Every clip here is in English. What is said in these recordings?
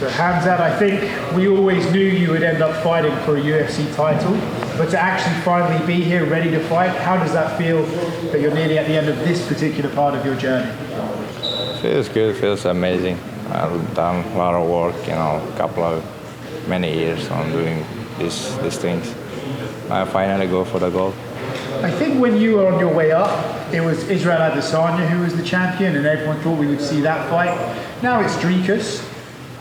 So Khamzat, I think we always knew you would end up fighting for a UFC title, but to actually finally be here ready to fight, how does that feel that you're nearly at the end of this particular part of your journey? Feels good, feels amazing. I've done a lot of work, many years on doing these things. I finally go for the gold. I think when you were on your way up, it was Israel Adesanya who was the champion, and everyone thought we would see that fight. Now it's Dricus.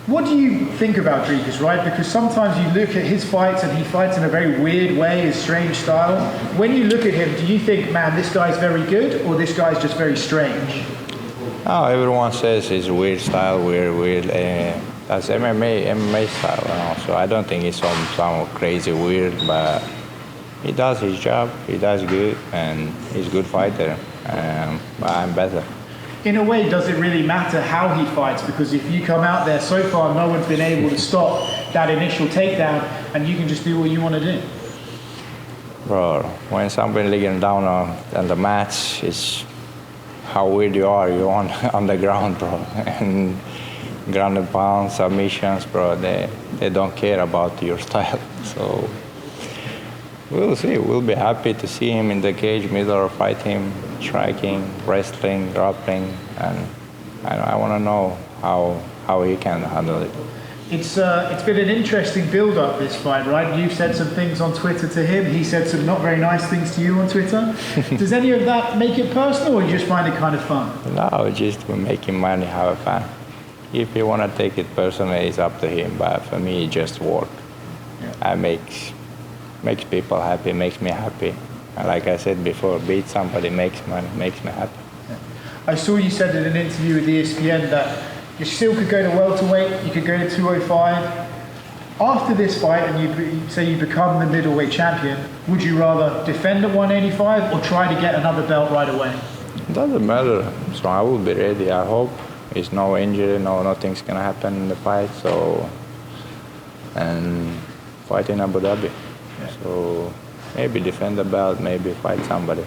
What do you think about Dricus, right? Because sometimes you look at his fights and he fights in a very weird way, his strange style. When you look at him, do you think, man, this guy's very good, or this guy's just very strange? Oh, everyone says it's weird style, weird. That's MMA style, So I don't think it's some crazy weird, but he does his job. He does good, and he's a good fighter. But I'm better. In a way, does it really matter how he fights? Because if you come out there, so far no one's been able to stop that initial takedown, and you can just do what you want to do. Bro, when somebody laying down on the match, it's how weird you are. You're on the ground, bro. And ground and pound, submissions, bro, they don't care about your style. So we'll see. We'll be happy to see him in the cage, middle, or fight him, striking, wrestling, grappling, and I want to know how he can handle it. It's been an interesting build-up, this fight, right? You've said some things on Twitter to him. He said some not very nice things to you on Twitter. Does any of that make it personal, or you just find it kind of fun? No, just we're making money, have fun. If you want to take it personally, it's up to him. But for me, it's just work. Yeah. It makes people happy, makes me happy. And like I said before, beat somebody makes money, makes me happy. Yeah. I saw you said in an interview with ESPN that you still could go to welterweight, you could go to 205. After this fight, and you say you become the middleweight champion, would you rather defend at 185 or try to get another belt right away? It doesn't matter. So I will be ready, I hope. There's no injury, nothing's gonna happen in the fight. So, and fight in Abu Dhabi. Yeah. So maybe defend the belt, maybe fight somebody.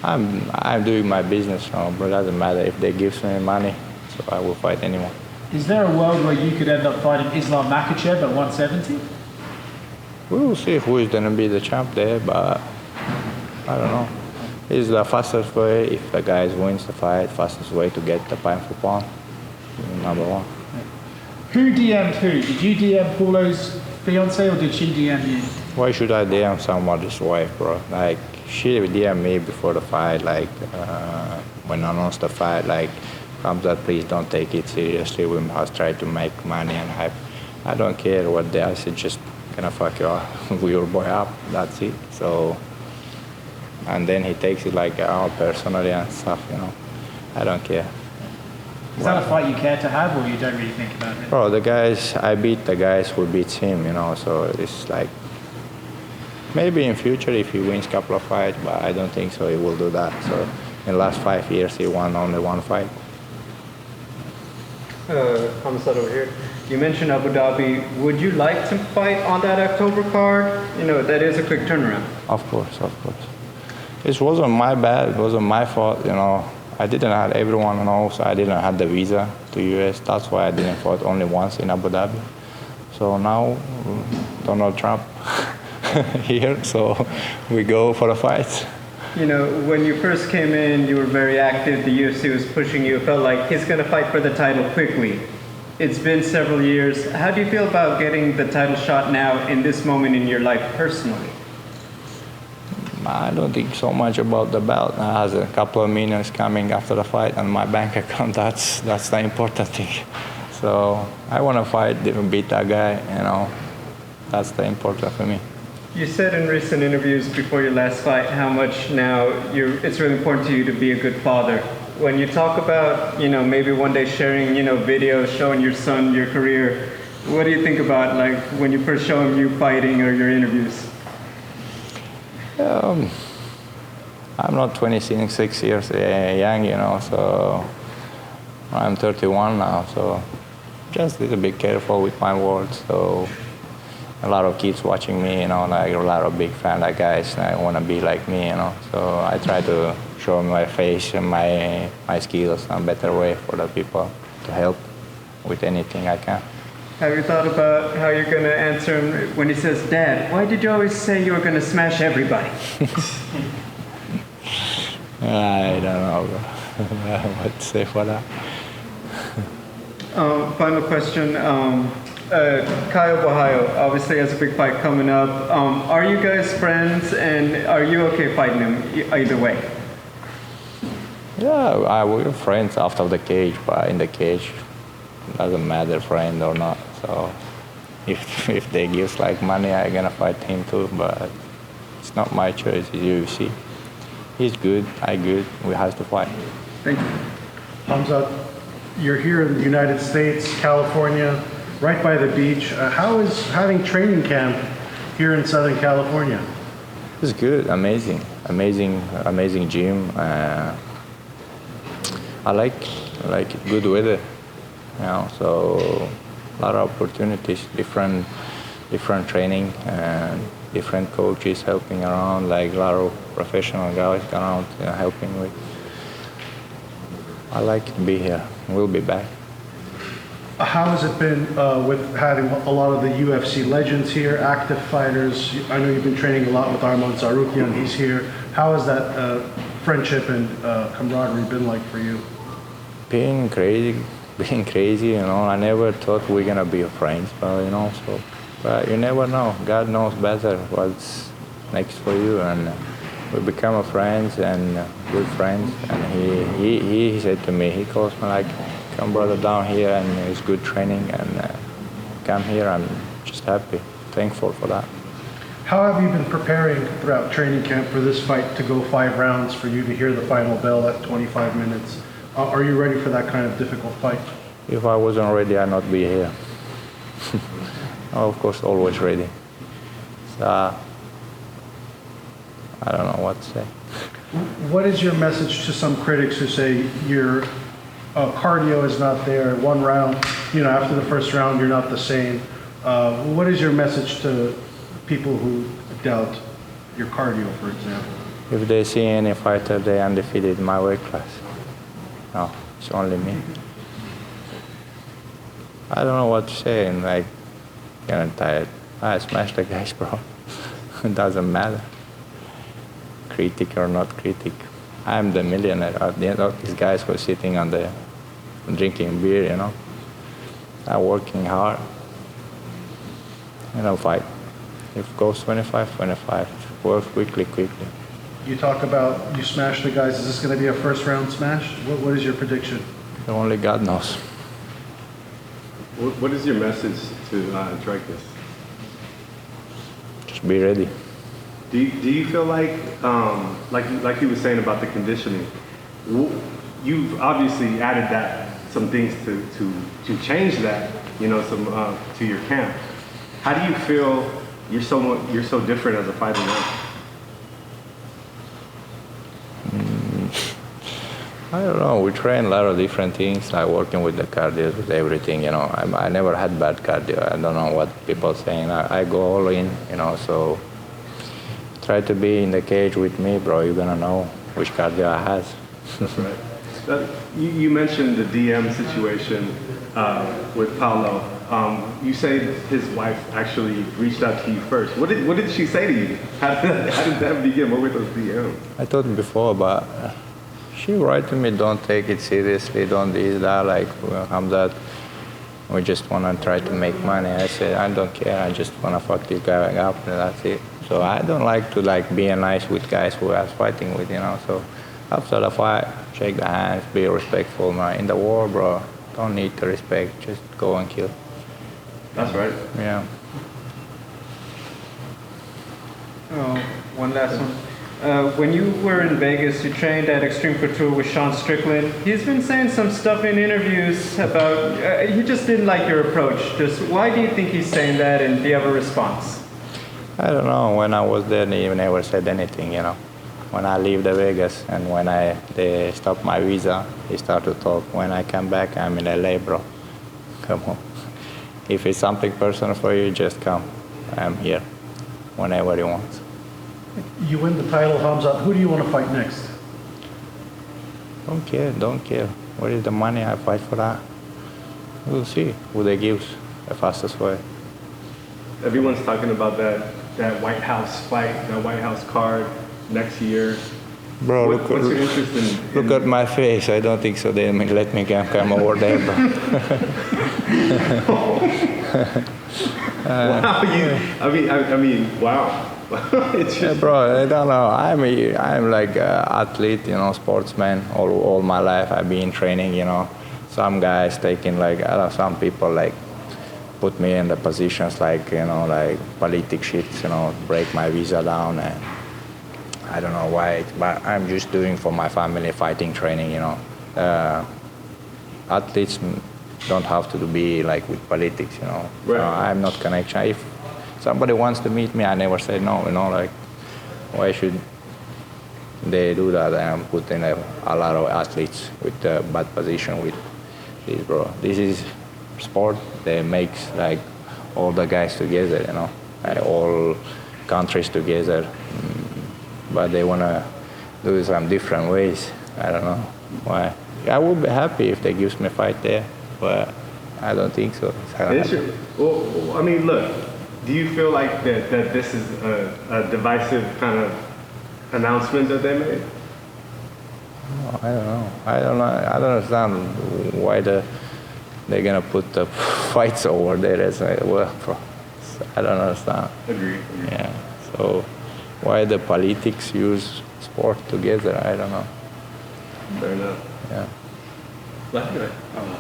I'm doing my business, but it doesn't matter if they give me money. So I will fight anyone. Is there a world where you could end up fighting Islam Makhachev at 170? We will see who is gonna be the champ there, but I don't know. It's the fastest way, if the guy wins the fight, fastest way to get the pound for pound, number one. Who DM'd who? Did you DM Paulo's fiance, or did she DM you? Why should I DM somebody's wife, bro? Like, she DM me before the fight, when I announced the fight, Khamzat, please don't take it seriously. We must try to make money and hype. I don't care what they are. I said, just gonna fuck your boy up. That's it. So, and then he takes it personally and stuff, I don't care. Is that a fight you care to have, or you don't really think about it? Bro, I beat the guys who beats him, so it's maybe in future if he wins a couple of fights, but I don't think so he will do that. So in the last 5 years, he won only one fight. Khamzat over here. You mentioned Abu Dhabi. Would you like to fight on that October card? That is a quick turnaround. Of course. It wasn't my bad. It wasn't my fault. I didn't have everyone knows I didn't have the visa to US. That's why I didn't fight only once in Abu Dhabi. So now Donald Trump here, so we go for the fights. When you first came in, you were very active. The UFC was pushing you. It felt like he's going to fight for the title quickly. It's been several years. How do you feel about getting the title shot now in this moment in your life personally? I don't think so much about the belt. I have a couple of millions coming after the fight on my bank account. That's the important thing. So I want to fight, beat that guy. That's the important for me. You said in recent interviews before your last fight how much now it's really important to you to be a good father. When you talk about, maybe one day sharing, videos showing your son your career, what do you think about when you first show him you fighting or your interviews? I'm not 26 years young, so I'm 31 now, so just a little bit careful with my words. So a lot of kids watching me, a lot of big fan guys want to be like me, So I try to show my face and my skills in a better way for the people to help with anything I can. Have you thought about how you're going to answer him when he says, Dad, why did you always say you were going to smash everybody? I don't know what to say for that. Final question. Kyle Bahio obviously has a big fight coming up. Are you guys friends, and are you okay fighting him either way? Yeah, we're friends after the cage, but in the cage, doesn't matter friend or not. So if they give like money, I'm gonna fight him too. But it's not my choice. It's UFC. He's good. I good. We have to fight. Thank you. Khamzat, you're here in the United States, California, right by the beach. How is having training camp here in Southern California? It's good. Amazing gym. I like good weather. So a lot of opportunities, different training, and different coaches helping around, like a lot of professional guys around helping with. I like to be here. We'll be back. How has it been with having a lot of the UFC legends here, active fighters? I know you've been training a lot with Arman Tsarukyan. He's here. How has that friendship and camaraderie been like for you? Being crazy, I never thought we're gonna be friends, but but you never know. God knows better what's next for you, and we become friends and good friends. And he said to me, he calls me like, come brother down here, and it's good training, and come here. I'm just happy, thankful for that. How have you been preparing throughout training camp for this fight to go 5 rounds, for you to hear the final bell at 25 minutes? Are you ready for that kind of difficult fight? If I wasn't ready, I'd not be here. Of course, always ready. So, I don't know what to say. What is your message to some critics who say your cardio is not there, 1 round, after the first round, you're not the same? What is your message to people who doubt your cardio, for example? If they see any fighter, they undefeated in my weight class. No, it's only me. I don't know what to say, and getting tired. I smash the guys, bro. It doesn't matter. Critic or not critic. I'm the millionaire. At the end of these guys who are sitting on the drinking beer, I'm working hard. Fight. If it goes 25, work quickly. You talk about you smash the guys. Is this going to be a first round smash? What is your prediction? Only God knows. What is your message to Dricus? Just be ready. Do you feel like he was saying about the conditioning, you've obviously added some things to change that, to your camp. How do you feel you're so different as a fighter now? I don't know. We train a lot of different things, like working with the cardio, with everything. I never had bad cardio. I don't know what people are saying. I go all in. So try to be in the cage with me, bro. You're gonna know which cardio I has. That's right. You mentioned the DM situation with Paulo. You say his wife actually reached out to you first. What did she say to you? How did that begin? What were those DMs? I told you before, but she write to me, don't take it seriously, don't do that, Khamzat, we just want to try to make money. I said, I don't care, I just want to fuck this guy up, and that's it. So I don't like to be nice with guys who I was fighting with, So after the fight, shake the hands, be respectful, man. In the war, bro, don't need to respect, just go and kill. That's right. Yeah. Oh, one last one. When you were in Vegas, you trained at Extreme Couture with Strickland. He's been saying some stuff in interviews about, he just didn't like your approach. Just why do you think he's saying that, and do you have a response? I don't know. When I was there, they never said anything, When I leave the Vegas and when they stopped my visa, he started to talk. When I come back, I'm in LA, bro. Come on. If it's something personal for you, just come. I'm here whenever you want. You win the title, Khamzat. Who do you want to fight next? Don't care. Where is the money? I fight for that. We'll see who they give. the fastest way. Everyone's talking about that White House fight, that White House card next year. Bro, What's your interest in look at my face. I don't think so. They may let me come over there, bro. Wow, I mean, wow. It's just, Bro, I don't know. I'm like an athlete, you know, sportsman. All my life I've been training, you know. Some guys taking like, I don't know, some people like put me in the positions like, you know, like politics shit, you know, break my visa down, and I don't know why, but I'm just doing for my family fighting training, you know. Athletes don't have to be like with politics, you know. Right. I'm not connection. If somebody wants to meet me, I never say no, you know, like why should they do that and put in a lot of athletes with a bad position with this, bro. This is sport that makes like all the guys together, you know, all countries together, but they want to do it some different ways. I don't know why. I would be happy if they gives me a fight there, but I don't think so. well, I mean, look, do you feel like that this is a divisive kind of announcement that they made? No, I don't know. I don't understand why they're gonna put the fights over there as well. I don't understand. Agree. Yeah. So why the politics use sport together? I don't know. Fair enough. Yeah.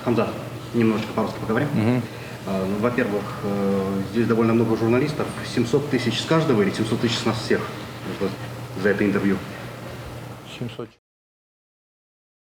Хамзат, немножко по-русски поговорим. Во-первых, здесь довольно много журналистов. 700 тысяч с каждого или 700 тысяч с нас всех за это интервью? 700.